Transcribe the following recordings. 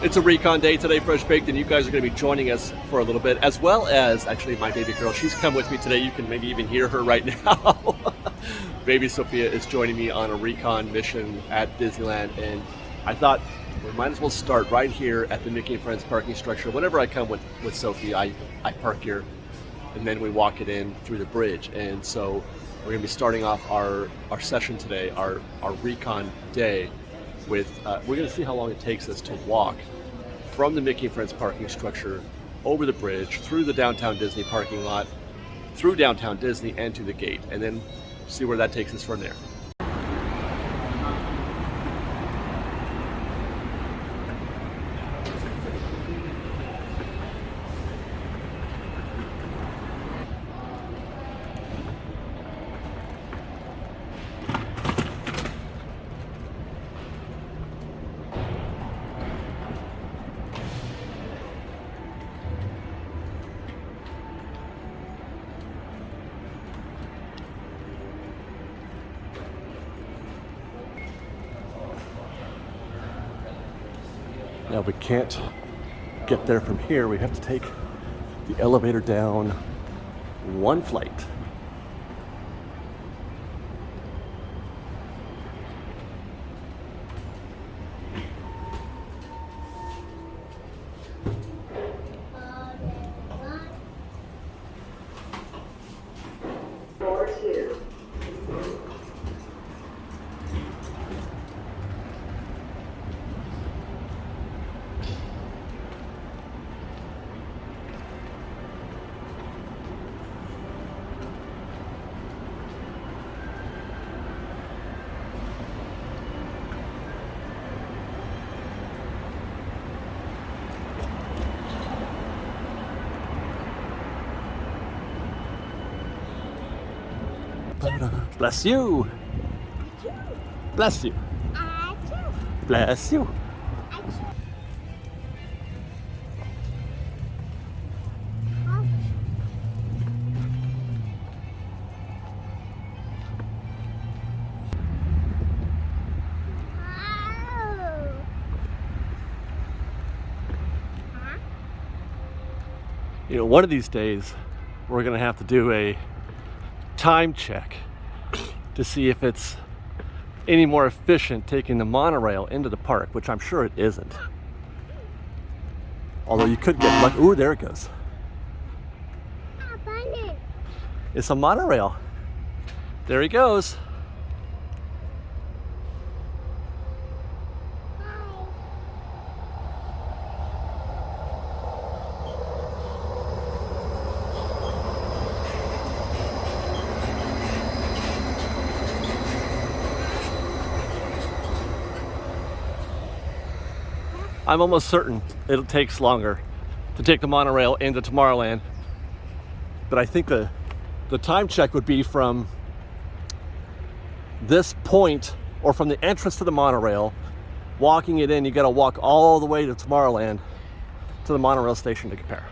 It's a Recon day today, Fresh Baked, and you guys are going to be joining us for a little bit, as well as actually my baby girl. She's come with me today. You can maybe even hear her right now. Baby Sofia is joining me on a Recon mission at Disneyland, and I thought we might as well start right here at the Mickey and Friends parking structure. Whenever I come with Sofia, I park here, and then we walk it in through the bridge. And so we're going to be starting off our session today, our Recon day, with we're going to see how long it takes us to walk from the Mickey and Friends parking structure over the bridge, through the downtown Disney parking lot, through downtown Disney, and to the gate, and then see where that takes us from there. Now we can't get there from here. We have to take the elevator down one flight. Bless you. Bless you. Bless you. You know, one of these days we're going to have to do a time check to see if it's any more efficient taking the monorail into the park, which I'm sure it isn't. Although you could get lucky. Ooh, there it goes. It's a monorail. There he goes. I'm almost certain it takes longer to take the monorail into Tomorrowland, but I think the time check would be from this point, or from the entrance to the monorail, walking it in. You got to walk all the way to Tomorrowland to the monorail station to compare.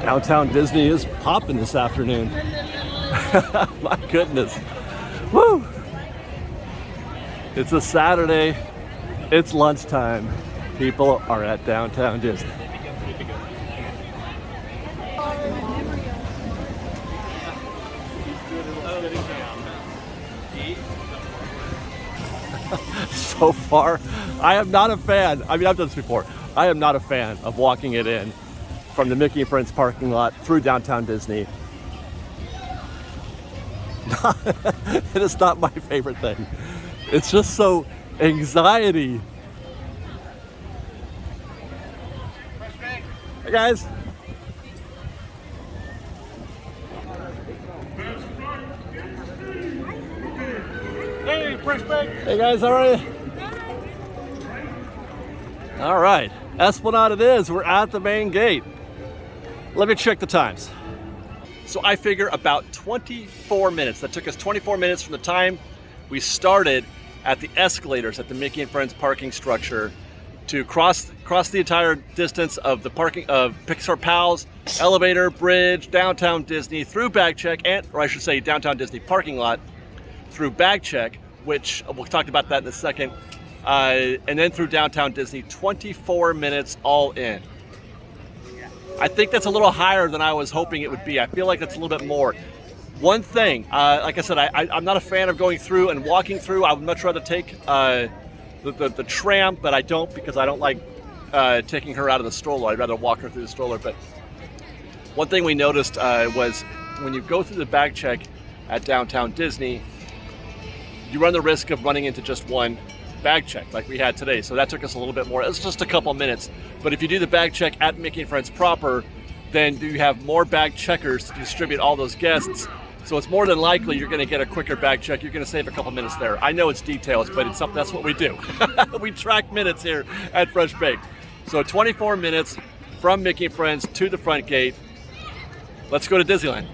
Downtown Disney is popping this afternoon. My goodness. Woo! It's a Saturday. It's lunchtime. People are at downtown Disney. So far, I am not a fan. I mean, I've done this before. I am not a fan of walking it in from the Mickey and Friends parking lot through downtown Disney. It is not my favorite thing. It's just so anxiety. Hey guys. Fresh Bake. Hey guys, how are you? All right, Esplanade it is. We're at the main gate. Let me check the times. So I figure about 24 minutes. That took us 24 minutes from the time we started at the escalators at the Mickey and Friends parking structure to cross the entire distance of the parking of Pixar Pals, elevator, bridge, downtown Disney, through bag check, or I should say downtown Disney parking lot, through bag check, which we'll talk about that in a second, and then through downtown Disney. 24 minutes all in. I think that's a little higher than I was hoping it would be. I feel like it's a little bit more. One thing, like I said, I'm not a fan of going through and walking through. I would much rather take the tram, but I don't, because I don't like taking her out of the stroller. I'd rather walk her through the stroller. But one thing we noticed was when you go through the bag check at downtown Disney, you run the risk of running into just one bag check like we had today. So that took us a little bit more. It's just a couple minutes. But if you do the bag check at Mickey and Friends proper, then you have more bag checkers to distribute all those guests. So it's more than likely you're going to get a quicker bag check. You're going to save a couple minutes there. I know it's details, but it's something, that's what we do. We track minutes here at Fresh Baked. So 24 minutes from Mickey and Friends to the front gate. Let's go to Disneyland.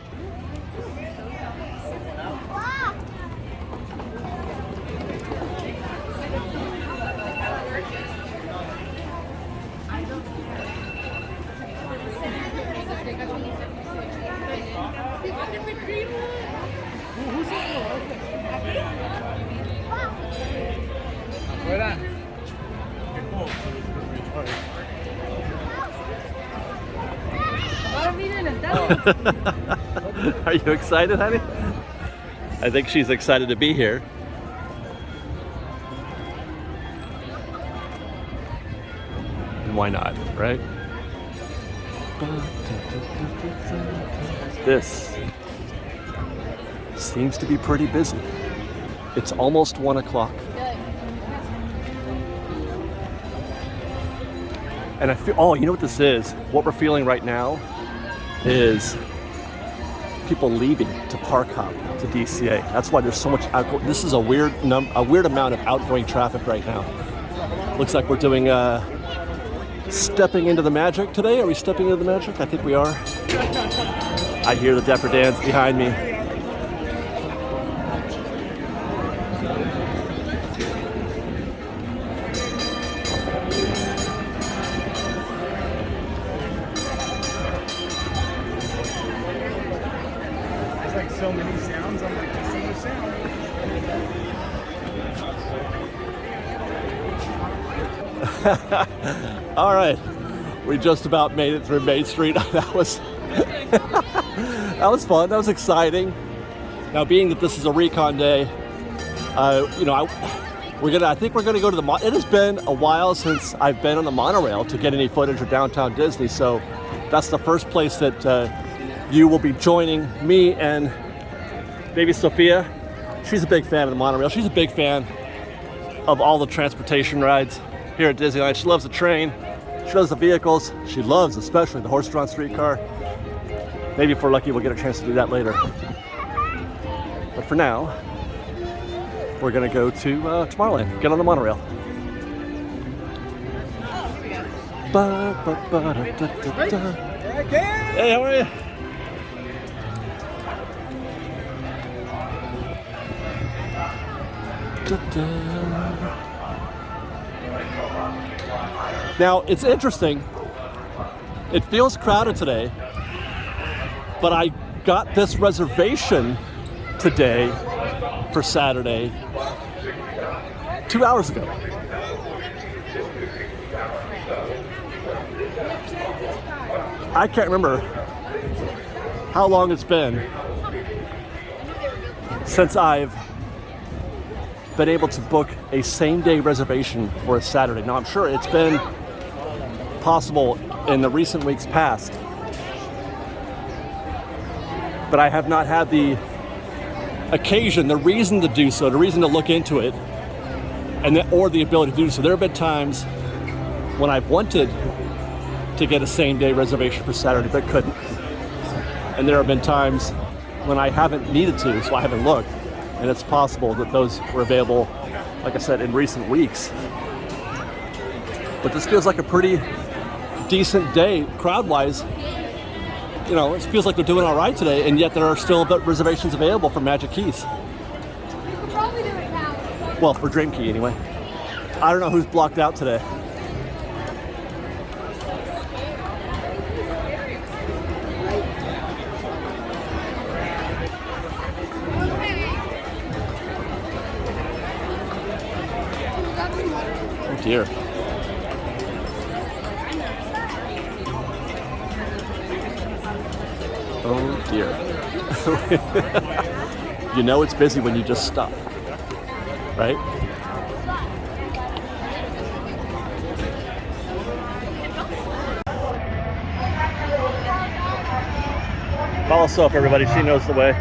Are you excited, honey? I think she's excited to be here. And why not, right? This seems to be pretty busy. It's almost 1 o'clock. And I feel, oh, you know what this is? What we're feeling right now is people leaving to park hop to DCA. That's why there's so much outgoing. This is a weird amount of outgoing traffic right now. Looks like we're doing stepping into the magic today. Are we stepping into the magic? I think we are. I hear the Dapper Dans behind me. So many sounds, I'm like, this is a sound. All right, we just about made it through Main Street. That was that was fun. That was exciting. Now, being that this is a Recon day, you know, I think we're gonna go to the. It has been a while since I've been on the monorail to get any footage of downtown Disney. So that's the first place that you will be joining me and baby Sofia. She's a big fan of the monorail. She's a big fan of all the transportation rides here at Disneyland. She loves the train. She loves the vehicles. She loves especially the horse-drawn streetcar. Maybe if we're lucky, we'll get a chance to do that later. But for now, we're gonna go to Tomorrowland, get on the monorail. Hey, how are you? Now, it's interesting. It feels crowded today, but I got this reservation today for Saturday 2 hours ago. I can't remember how long it's been since I've been able to book a same-day reservation for a Saturday. Now, I'm sure it's been possible in the recent weeks past, but I have not had the occasion, the reason to do so, the reason to look into it, or the ability to do so. There have been times when I've wanted to get a same-day reservation for Saturday, but couldn't. And there have been times when I haven't needed to, so I haven't looked. and it's possible that those were available, like I said, in recent weeks. But this feels like a pretty decent day crowd-wise. You know, it feels like they're doing all right today, and yet there are still reservations available for Magic Keys. Well, for Dream Key anyway. I don't know who's blocked out today. Oh dear. Oh dear. You know it's busy when you just stop, right? Follow Soph, everybody. She knows the way.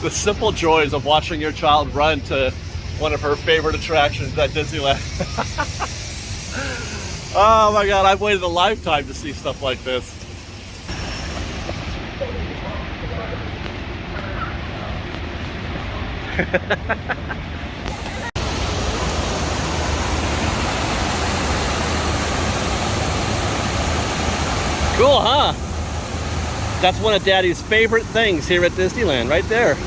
The simple joys of watching your child run to one of her favorite attractions at Disneyland. Oh my God, I've waited a lifetime to see stuff like this. Cool, huh? That's one of Daddy's favorite things here at Disneyland, right there.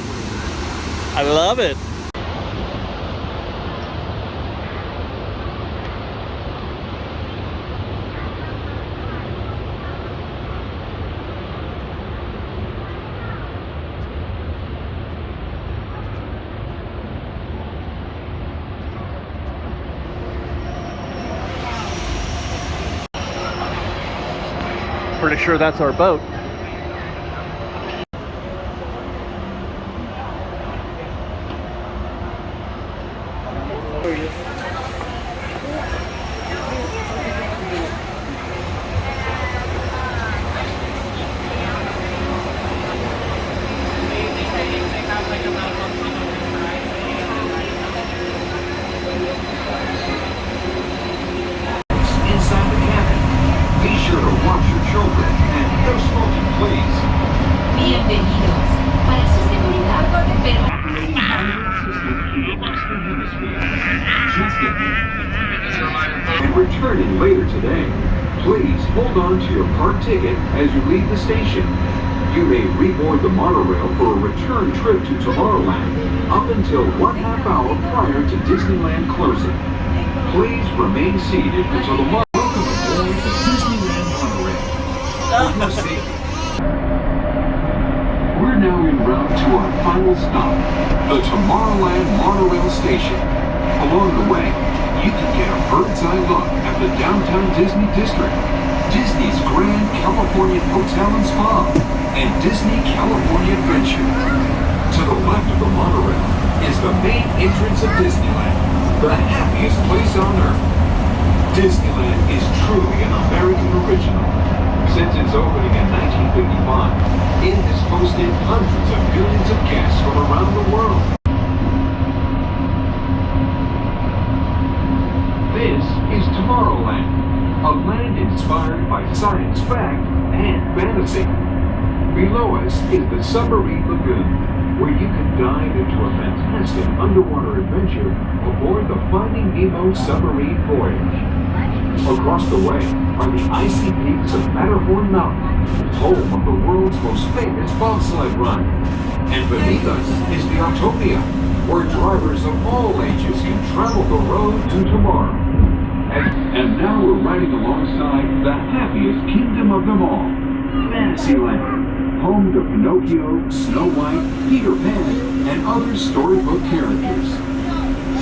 I love it. Pretty sure that's our boat. And returning later today, please hold on to your park ticket as you leave the station. You may reboard the monorail for a return trip to Tomorrowland up until 1/2 hour prior to Disneyland closing. Please remain seated until the welcome aboard the Disneyland Monorail. For your safety. We're now en route to our final stop, the Tomorrowland Monorail Station. Along the way, you can get a bird's eye look at the downtown Disney District, Disney's Grand California Hotel and Spa, and Disney California Adventure. To the left of the monorail is the main entrance of Disneyland, the happiest place on Earth. Disneyland is truly an American original. Since its opening in 1955, it has hosted hundreds of millions of guests from around the world. This is Tomorrowland, a land inspired by science fact and fantasy. Below us is the Submarine Lagoon, where you can dive into a fantastic underwater adventure aboard the Finding Nemo submarine voyage. Across the way are the icy peaks of Matterhorn Mountain, home of the world's most famous bobsled run. And beneath us is the Autopia, where drivers of all ages can travel the road to tomorrow. And now we're riding alongside the happiest kingdom of them all, Fantasyland, home to Pinocchio, Snow White, Peter Pan, and other storybook characters.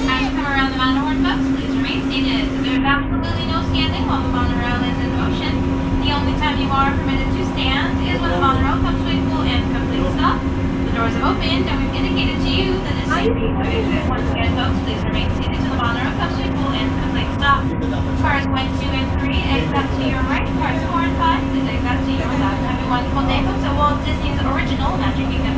As you come around the Matterhorn folks, please remain seated. There's absolutely no standing while the monorail is in motion. The only time you are permitted to stand is when the monorail comes to a full and complete stop. The doors have opened and we've indicated to you that it's safe to exit. Once again, folks, please remain seated till the monorail comes to a full and complete stop. Cars 1, 2, and 3 exit to your right. Cars 4 and 5 please exit to your left. Have a wonderful day, folks, at Walt Disney's original Magic Kingdom.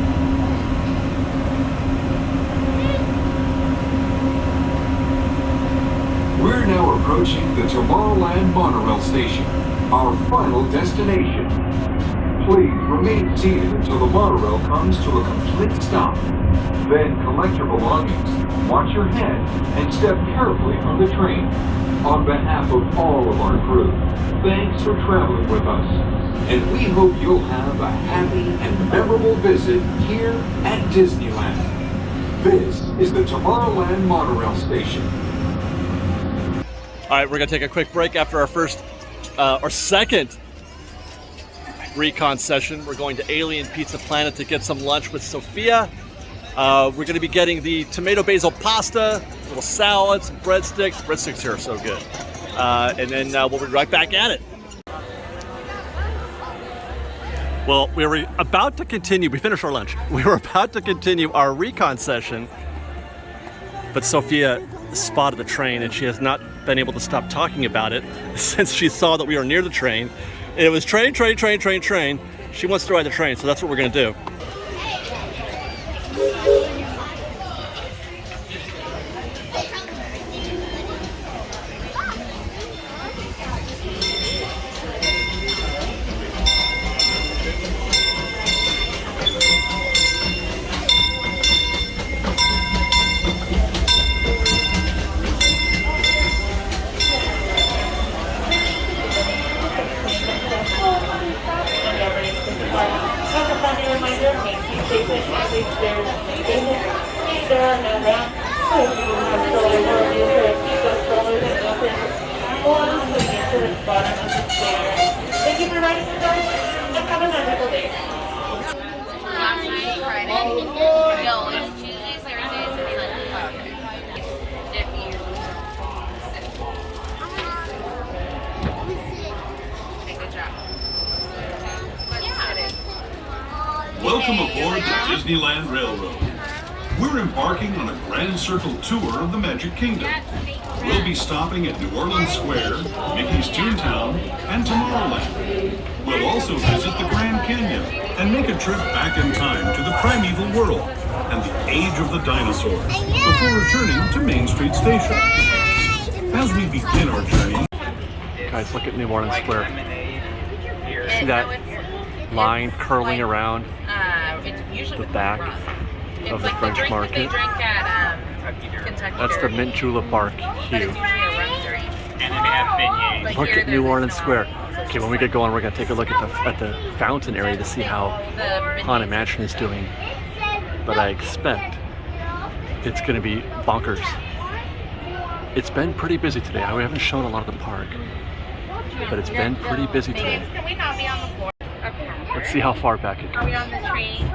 approaching the Tomorrowland Monorail station, our final destination. Please remain seated until the monorail comes to a complete stop. Then collect your belongings, watch your head, and step carefully from the train. On behalf of all of our crew, thanks for traveling with us. And we hope you'll have a happy and memorable visit here at Disneyland. This is the Tomorrowland Monorail Station. All right, we're gonna take a quick break after our second Recon session. We're going to Alien Pizza Planet to get some lunch with Sofia. We're going to be getting the tomato basil pasta, little salad, some breadsticks. Breadsticks here are so good. And then we'll be right back at it. Well, we were about to continue. We finished our lunch. We were about to continue our Recon session, but Sofia spotted the train, and she has not been able to stop talking about it since she saw that we were near the train. It was train. She wants to ride the train, so that's what we're going to do. Thank you for riding with us, and have a wonderful day. Last night, Friday. No, it's Tuesdays, Thursdays, and Sundays. If you take a job. Welcome aboard the Disneyland Railroad. We're embarking on a grand circle tour of the Magic Kingdom. We'll be stopping at New Orleans Square, Mickey's Toontown, and Tomorrowland. We'll also visit the Grand Canyon and make a trip back in time to the primeval world and the age of the dinosaurs before returning to Main Street Station. As we begin our journey... Guys, look at New Orleans Square. See that line curling around the back of the French market? That's the mint julep bark hue. Look at New Orleans Square. Okay, when we get going, we're gonna take a look at the fountain area to see how Haunted Mansion is doing. But I expect it's gonna be bonkers. It's been pretty busy today. We haven't shown a lot of the park, but it's been pretty busy today. Can we not be on the floor? Let's see how far back it Are we goes. on the train?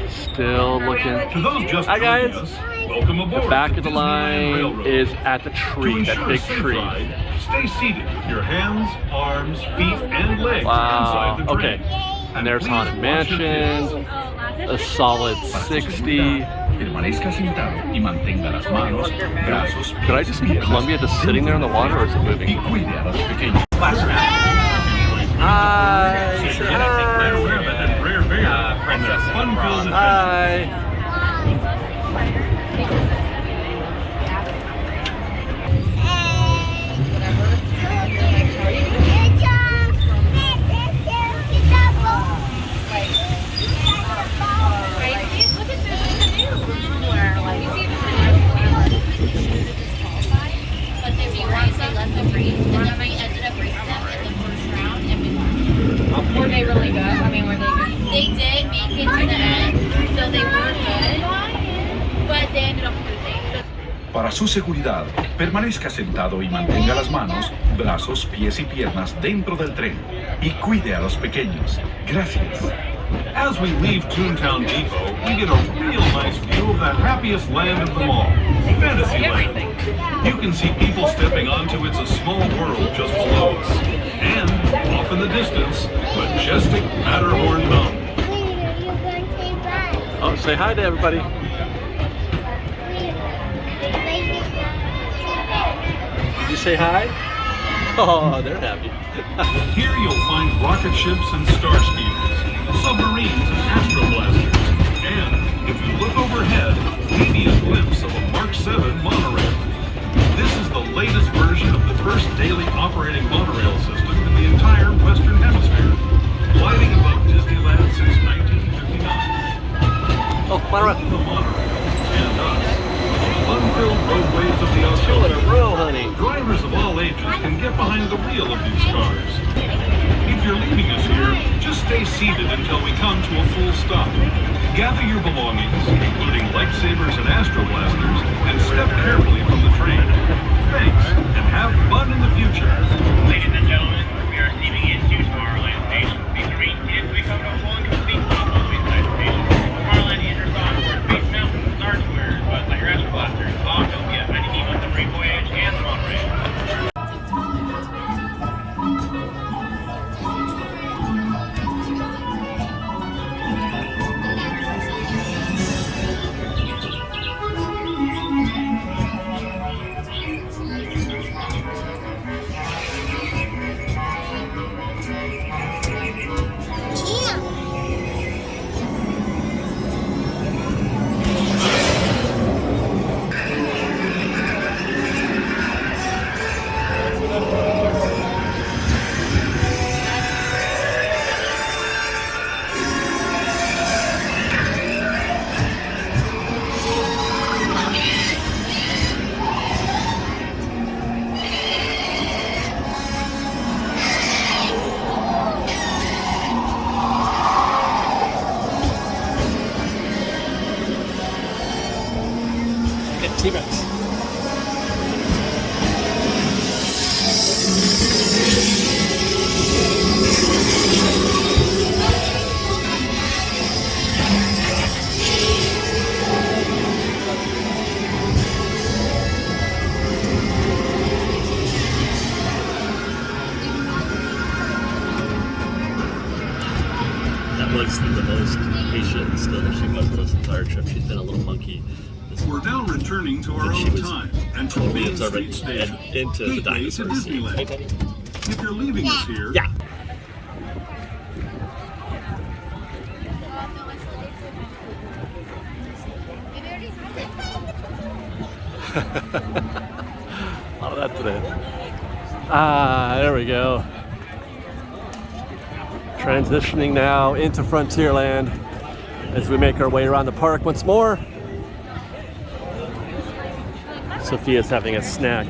Still looking. To those just Hi, joining guys. us, welcome aboard The back the of the Disneyland line Railroad. is at the To tree, that ensure big a safe tree. ride, stay seated with your hands, arms, feet, and legs Wow, inside the train. okay. And there's please Haunted watch your Mansion, kids. a solid 60. Permanezca sentado y mantenga las manos, brazos, Could I just keep Columbia just sitting there in the water, or is it y moving? cuide a los pequeños. Hi! Say Rare hi! Rabbit and Rare Bear on their fun-filled adventure. Hi! Were they really good? I mean, were they good? They did make it to the end, so they were good, but they ended up losing. Para su seguridad, permanezca sentado y mantenga las manos, brazos, pies y piernas dentro del tren y cuide a los pequeños. Gracias. As we leave Toontown Depot, we get a real nice view of the happiest land of them all, Fantasyland. You can see people stepping onto It's a Small World just below us. And, off in the distance, majestic Matterhorn Mountain. Oh, say hi to everybody. Did you say hi? Oh, they're happy. Here you'll find rocket ships and star speeders, submarines and astroblasters, and, if you look overhead, maybe a glimpse of a Mark 7 monorail. This is the latest version of the first Monorail. the monorail and us, the unfilled roadways of the Two in a outdoors. row, honey. Drivers of all ages can get behind the wheel of these cars. If you're leaving us here, just stay seated until we come to a full stop. Gather your belongings, including lightsabers and astro blasters, and step carefully from the train. Thanks, and have fun in the future. Ladies and gentlemen, we are steaming into Tomorrowland Station. These are 8 kids become a full and complete stop on the Station. Tomorrowland enters on for Space Mountain, Star Squares, Buzz Lightyear Astro Blasters, Autopia, Tiny Demons, the Free Voyage, and the Monorail. T-Rex. That was the most patient still that she was this entire trip. She's been a little monkey. We're now returning to our She own was time and to totally Main observant Street and Station, into the gateway to dinosaurs. Hey, Disneyland. Teddy. If you're leaving us here, Yeah. A lot of that today. Ah, there we go. Transitioning now into Frontierland as we make our way around the park once more. Sofia's having a snack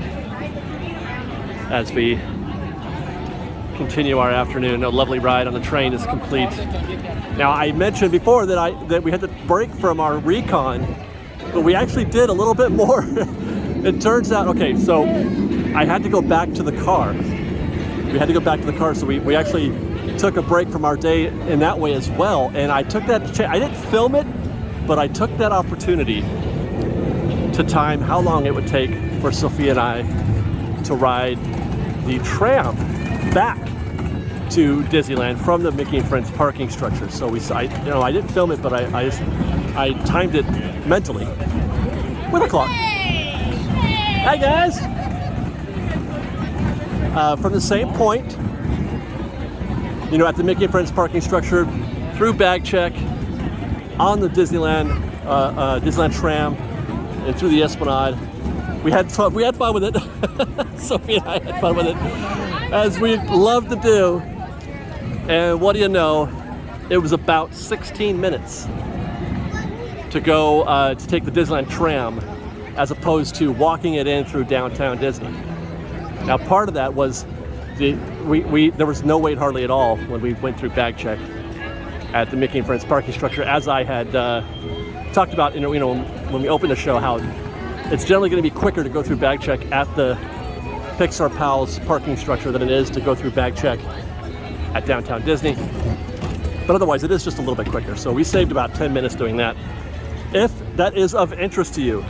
as we continue our afternoon. A lovely ride on the train is complete. Now, I mentioned before that we had to break from our Recon, but we actually did a little bit more. It turns out, okay, so I had to go back to the car. We had to go back to the car, so we actually took a break from our day in that way as well. And I took that, I didn't film it, but I took that opportunity to time how long it would take for Sofia and I to ride the tram back to Disneyland from the Mickey and Friends parking structure. So I didn't film it, but I timed it mentally with a clock. Hi guys! From the same point, at the Mickey and Friends parking structure, through bag check, on the Disneyland Tram, and through the Esplanade. We had fun with it. Sofia and I had fun with it, as we love to do. And what do you know? It was about 16 minutes to go to take the Disneyland Tram, as opposed to walking it in through downtown Disney. Now, part of that was there was no wait hardly at all when we went through bag check at the Mickey and Friends parking structure, as I had talked about, when we opened the show, how it's generally going to be quicker to go through bag check at the Pixar Pals parking structure than it is to go through bag check at downtown Disney. But otherwise, it is just a little bit quicker. So we saved about 10 minutes doing that. If that is of interest to you,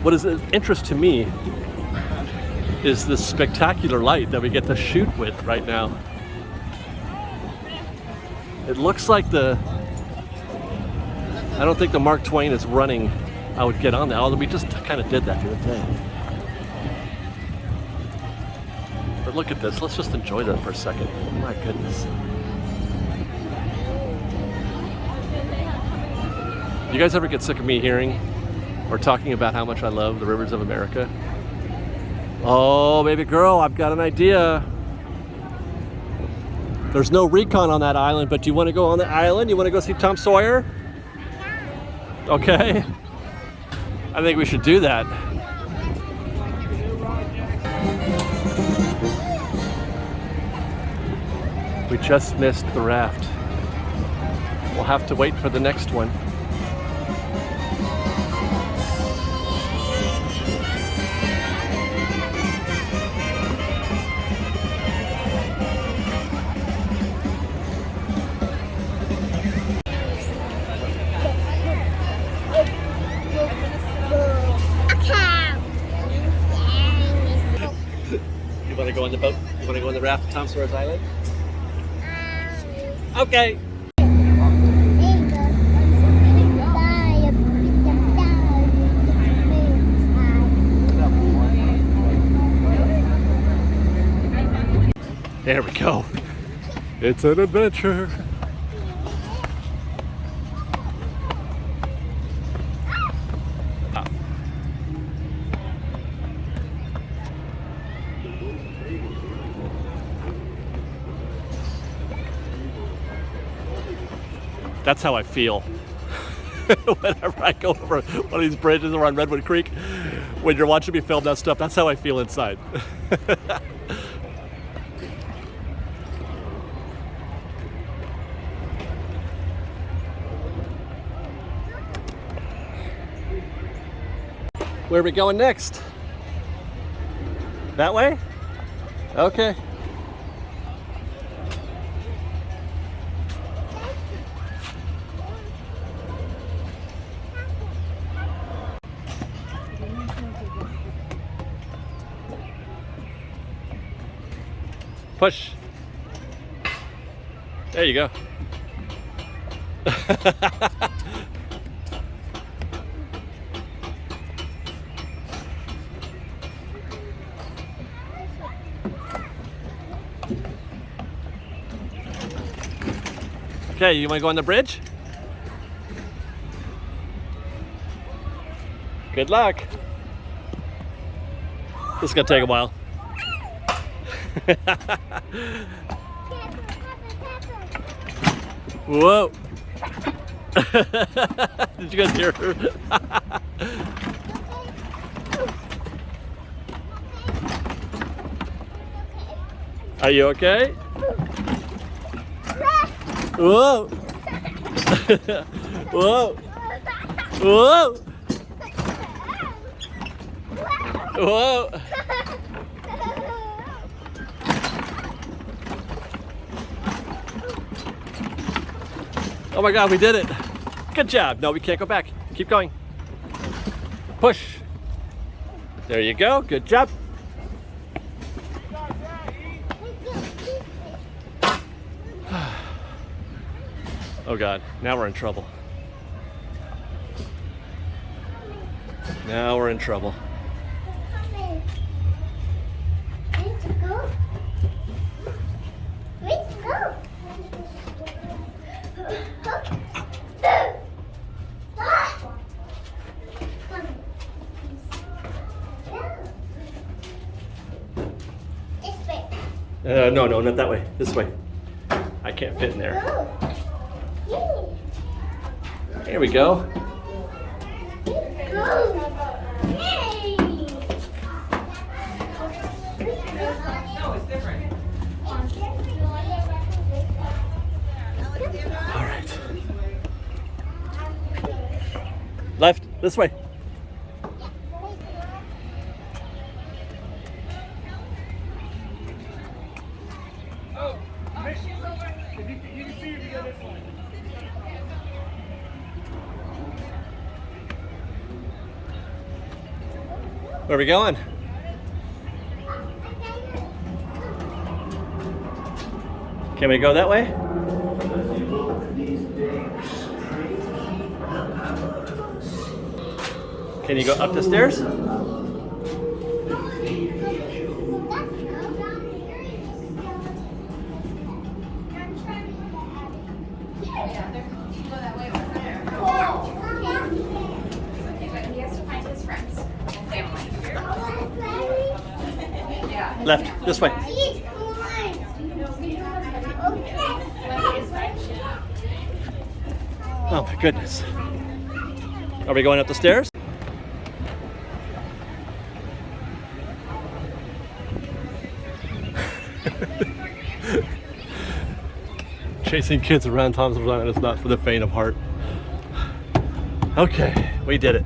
what is of interest to me is this spectacular light that we get to shoot with right now. It looks like I don't think the Mark Twain is running. I would get on that, although we just kind of did that the other day. But look at this, let's just enjoy that for a second. My goodness. You guys ever get sick of me hearing or talking about how much I love the rivers of America? Oh, baby girl, I've got an idea. There's no Recon on that island, but do you want to go on the island? You want to go see Tom Sawyer? Okay. I think we should do that. We just missed the raft. We'll have to wait for the next one. You want to go on the boat? You want to go on the raft at Tom Sawyer Island? Okay. There we go. It's an adventure. That's how I feel whenever I go over one of these bridges around Redwood Creek. When you're watching me film that stuff, that's how I feel inside. Where are we going next? That way? Okay. Push. There you go. Okay, you want to go on the bridge? Good luck. This is gonna take a while. Whoa. Did you guys hear her? Are you okay? Whoa. Whoa. Whoa. Whoa. Oh my God, we did it. Good job. No, we can't go back. Keep going. Push. There you go. Good job. Oh God, now we're in trouble. Now we're in trouble. No, not that way. This way. I can't fit in there. There we go. All right. Left, this way. Where are we going? Can we go that way? Can you go up the stairs? Left, this way. Oh my goodness. Are we going up the stairs? Chasing kids around Tom Sawyer Island is not for the faint of heart. Okay, we did it.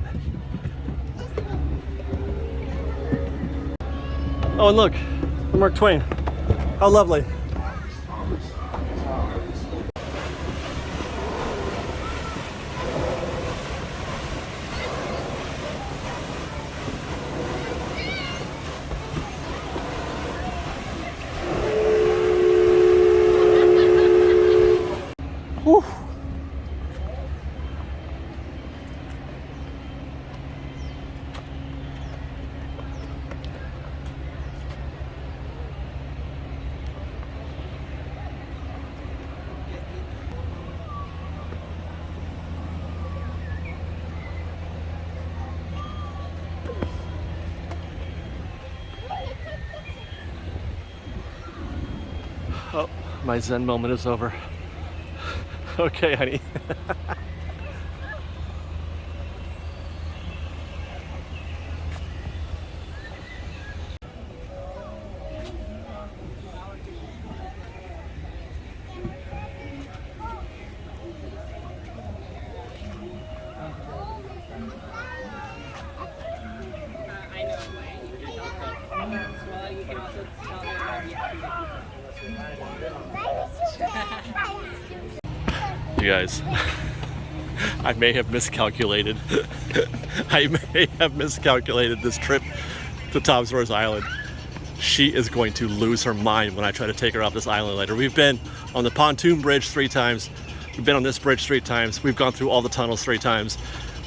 Oh, and look, Mark Twain. How lovely. Whew. Oh, my Zen moment is over. Okay, honey. You guys, I may have miscalculated. I may have miscalculated this trip to Tom Sawyer Island. She is going to lose her mind when I try to take her off this island later. We've been on the pontoon bridge 3 times. We've been on this bridge 3 times. We've gone through all the tunnels 3 times.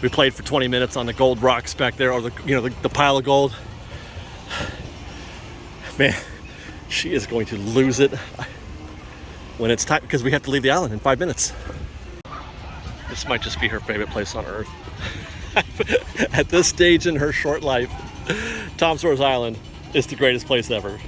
We played for 20 minutes on the gold rocks back there, or the pile of gold. Man, she is going to lose it when it's time, because we have to leave the island in 5 minutes. This might just be her favorite place on earth. At this stage in her short life, Tom Sawyer Island is the greatest place ever.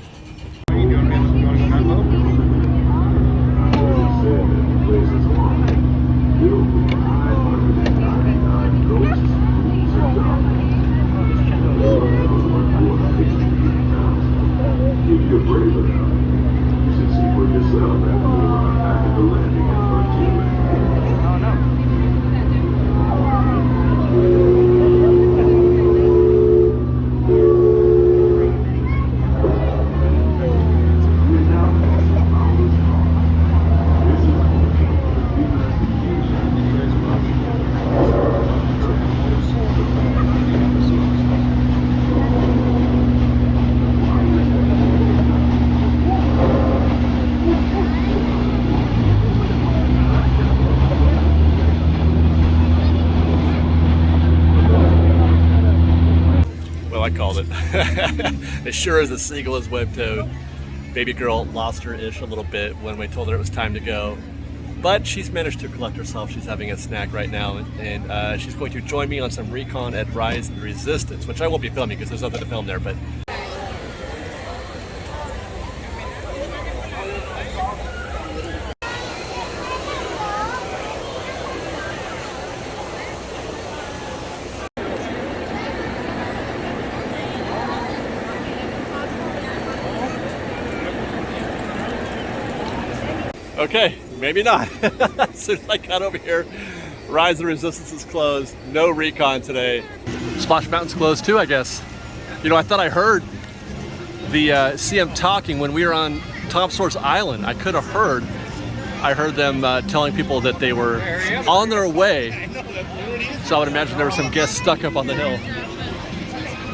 I called it. As sure as the seagull is web-toed, baby girl lost her ish a little bit when we told her it was time to go. But she's managed to collect herself. She's having a snack right now, and she's going to join me on some Recon at Rise and Resistance, which I won't be filming because there's nothing to film there, but okay, maybe not. As soon as I got over here, Rise and Resistance is closed. No Recon today. Splash Mountain's closed too, I guess. You know, I thought I heard the CM talking when we were on Tom Sawyer Island. I could have heard. I heard them telling people that they were on their way. So I would imagine there were some guests stuck up on the hill.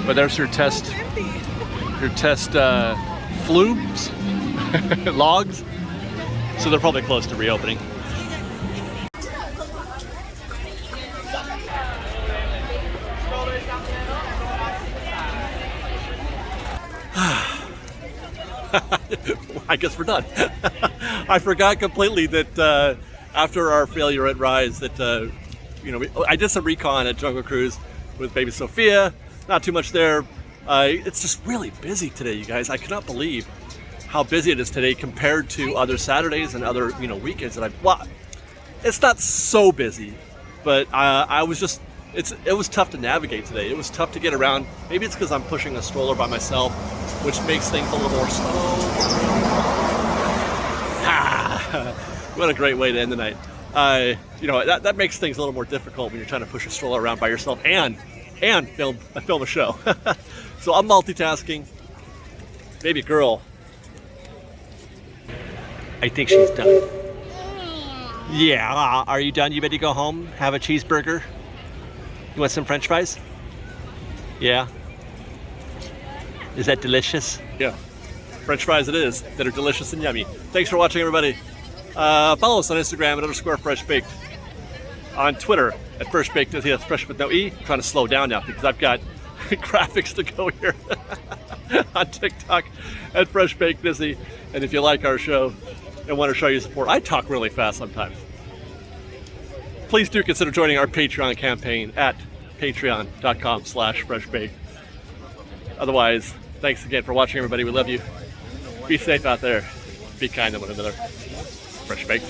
But there's your test flumes, logs. So they're probably close to reopening. I guess we're done. I forgot completely that after our failure at Rise that, I did some Recon at Jungle Cruise with baby Sofia. Not too much there. It's just really busy today, you guys. I cannot believe how busy it is today compared to other Saturdays and other weekends that well, it's not so busy, but I was just it was tough to navigate today. It was tough to get around. Maybe it's because I'm pushing a stroller by myself, which makes things a little more slow. What a great way to end the night. You know, that makes things a little more difficult when you're trying to push a stroller around by yourself and film a show. So I'm multitasking. Baby girl, I think she's done. Yeah, are you done? You ready to go home? Have a cheeseburger? You want some French fries? Yeah. Is that delicious? Yeah. French fries it is, that are delicious and yummy. Thanks for watching, everybody. Follow us on Instagram at _FreshBaked. On Twitter at FreshBaked. Yeah, Fresh with no E. I'm trying to slow down now because I've got graphics to go here. On TikTok at FreshBaked Disney. And if you like our show and want to show your support, I talk really fast sometimes. Please do consider joining our Patreon campaign at patreon.com/freshbaked. Otherwise, thanks again for watching, everybody. We love you. Be safe out there. Be kind to one another. Fresh Baked.